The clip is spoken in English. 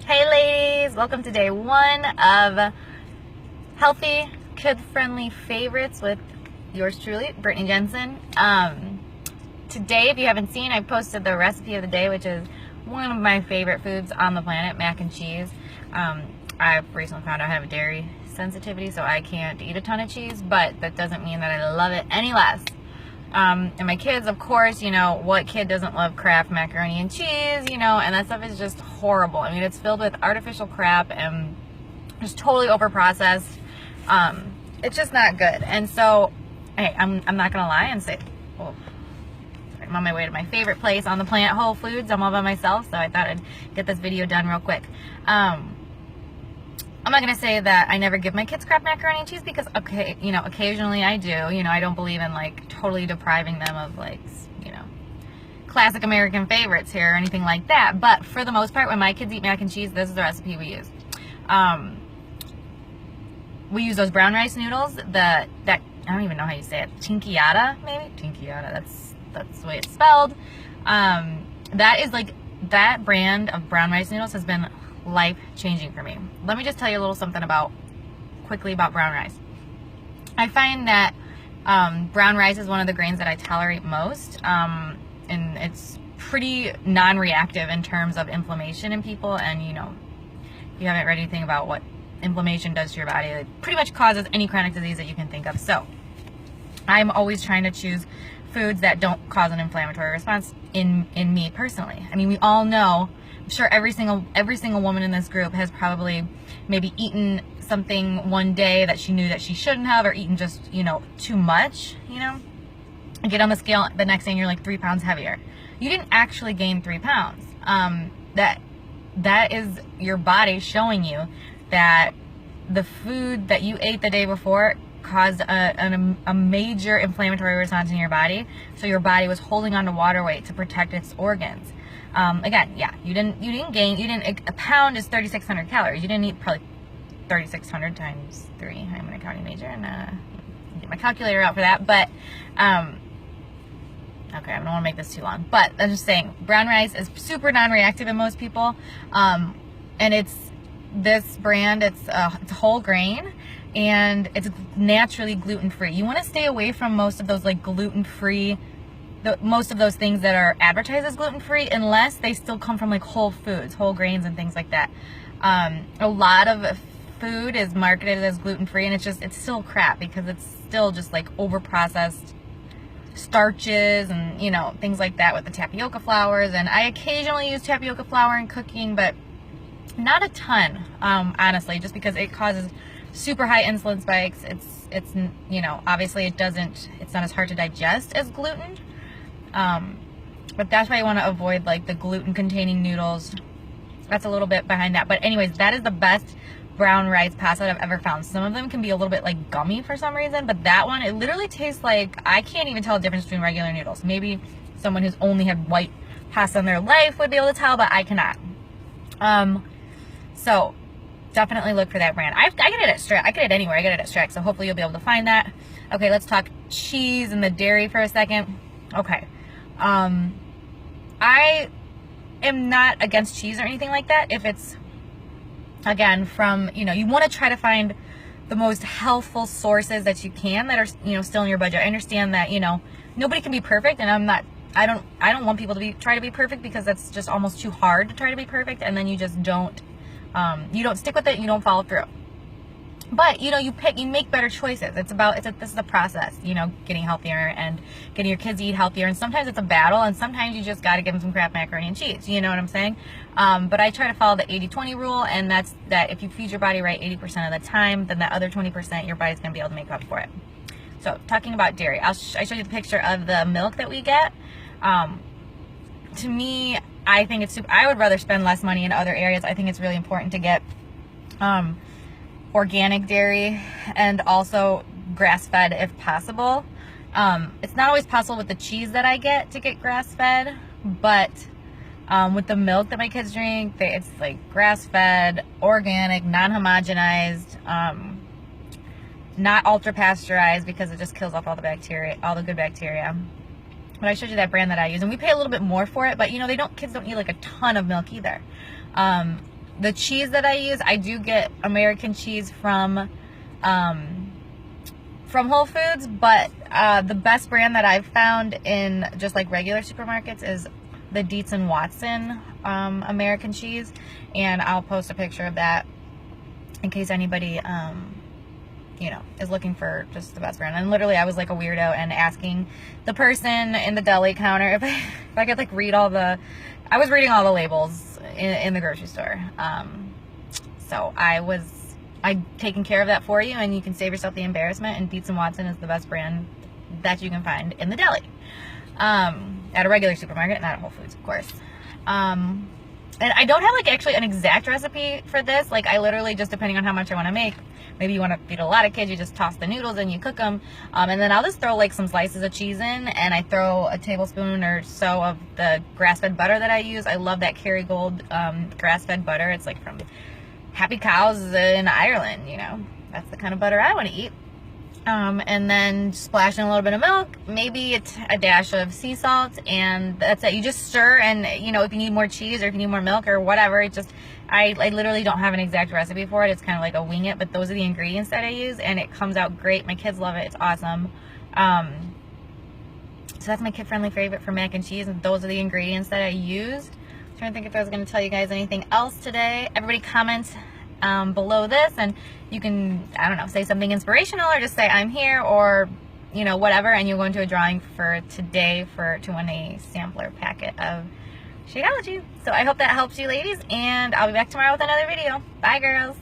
Hey ladies, welcome to day one of healthy, kid-friendly favorites with yours truly, Brittany Jensen. Today, if you haven't seen, I posted the recipe of the day, which is one of my favorite foods on the planet, mac and cheese. I've recently found out I have a dairy sensitivity, so I can't eat a ton of cheese, but that doesn't mean that I love it any less. And my kids, of course, you know, what kid doesn't love Kraft macaroni and cheese, you know, and that stuff is just horrible. I mean, it's filled with artificial crap and just totally overprocessed. It's just not good. And so, hey, I'm not gonna lie and say, oh, I'm on my way to my favorite place on the planet, Whole Foods. I'm all by myself, so I thought I'd get this video done real quick. I'm not going to say that I never give my kids Kraft macaroni and cheese because, okay, you know, occasionally I do. You know, I don't believe in, like, totally depriving them of, like, you know, classic American favorites here or anything like that. But for the most part, when my kids eat mac and cheese, this is the recipe we use. We use those brown rice noodles that I don't even know how you say it. Tinkiata, maybe? Tinkiata, that's the way it's spelled. That is, like, that brand of brown rice noodles has been life-changing for me. Let me just tell you a little something quickly about brown rice. I find that brown rice is one of the grains that I tolerate most, and it's pretty non-reactive in terms of inflammation in people. And you know, if you haven't read anything about what inflammation does to your body, it pretty much causes any chronic disease that you can think of. So I'm always trying to choose foods that don't cause an inflammatory response in me personally. I mean, we all know, I'm sure every single woman in this group has probably maybe eaten something one day that she knew that she shouldn't have, or eaten just, you know, too much, you know, and get on the scale the next day and you're like 3 pounds heavier. You didn't actually gain 3 pounds. That is your body showing you that the food that you ate the day before caused a major inflammatory response in your body. So your body was holding on to water weight to protect its organs. Again, yeah, you didn't gain, a pound is 3,600 calories. You didn't eat probably 3,600 times 3. I'm an accounting major and get my calculator out for that. But, okay, I don't want to make this too long. But I'm just saying, brown rice is super non-reactive in most people. And it's this brand, it's whole grain, and it's naturally gluten-free. You want to stay away from most of those, like, gluten-free, most of those things that are advertised as gluten-free, unless they still come from, like, whole foods, whole grains and things like that. A lot of food is marketed as gluten-free, and it's still crap because it's still just, like, over-processed starches and, you know, things like that with the tapioca flours. And I occasionally use tapioca flour in cooking, but not a ton, honestly, just because it causes super high insulin spikes. It's you know, obviously it's not as hard to digest as gluten. But that's why you want to avoid, like, the gluten-containing noodles. That's a little bit behind that. But anyways, that is the best brown rice pasta I've ever found. Some of them can be a little bit, like, gummy for some reason, but that one, it literally tastes like, I can't even tell the difference between regular noodles. Maybe someone who's only had white pasta in their life would be able to tell, but I cannot. So definitely look for that brand. I get it at Strex. I get it anywhere. I get it at Strex, so hopefully you'll be able to find that. Okay, let's talk cheese and the dairy for a second. Okay. I am not against cheese or anything like that. If it's, again, from, you know, you want to try to find the most healthful sources that you can that are, you know, still in your budget. I understand that, you know, nobody can be perfect, and I don't want people to try to be perfect, because that's just almost too hard to try to be perfect, and then you just don't, you don't stick with it, you don't follow through. But, you know, you make better choices. This is a process, you know, getting healthier and getting your kids to eat healthier. And sometimes it's a battle, and sometimes you just got to give them some Kraft macaroni and cheese. You know what I'm saying? But I try to follow the 80-20 rule, and that's that if you feed your body right 80% of the time, then that other 20%, your body's going to be able to make up for it. So, talking about dairy, I showed you the picture of the milk that we get. To me, I think it's I would rather spend less money in other areas. I think it's really important to get organic dairy, and also grass-fed if possible. It's not always possible with the cheese that I get to get grass-fed, but with the milk that my kids drink, it's like grass-fed, organic, non-homogenized, not ultra-pasteurized, because it just kills off all the bacteria, all the good bacteria. But I showed you that brand that I use, and we pay a little bit more for it, but you know, kids don't need like a ton of milk either. The cheese that I use, I do get American cheese from Whole Foods, but the best brand that I've found in just like regular supermarkets is the Dietz and Watson American cheese, and I'll post a picture of that in case anybody you know, is looking for just the best brand. And literally I was like a weirdo and asking the person in the deli counter if I could like read all the, I was reading all the labels in the grocery store. So I'm taking care of that for you, and you can save yourself the embarrassment, and Dietz and Watson is the best brand that you can find in the deli. At a regular supermarket, not at Whole Foods, of course. And I don't have like actually an exact recipe for this. Like I literally just, depending on how much I want to make, maybe you want to feed a lot of kids, you just toss the noodles and you cook them. And then I'll just throw like some slices of cheese in, and I throw a tablespoon or so of the grass-fed butter that I use. I love that Kerrygold grass-fed butter. It's like from Happy Cows in Ireland, you know. That's the kind of butter I want to eat. And then splash in a little bit of milk, maybe a dash of sea salt, and that's it. You just stir, and you know, if you need more cheese or if you need more milk or whatever, it just, I literally don't have an exact recipe for it. It's kind of like a wing it, but those are the ingredients that I use, and it comes out great. My kids love it. It's awesome. So that's my kid-friendly favorite for mac and cheese, and those are the ingredients that I used. I'm trying to think if I was going to tell you guys anything else today. Everybody comment below this, and you can, I don't know, say something inspirational, or just say I'm here, or you know, whatever, and you'll go into a drawing for today to win a sampler packet of Shakeology. So I hope that helps you ladies, and I'll be back tomorrow with another video. Bye girls.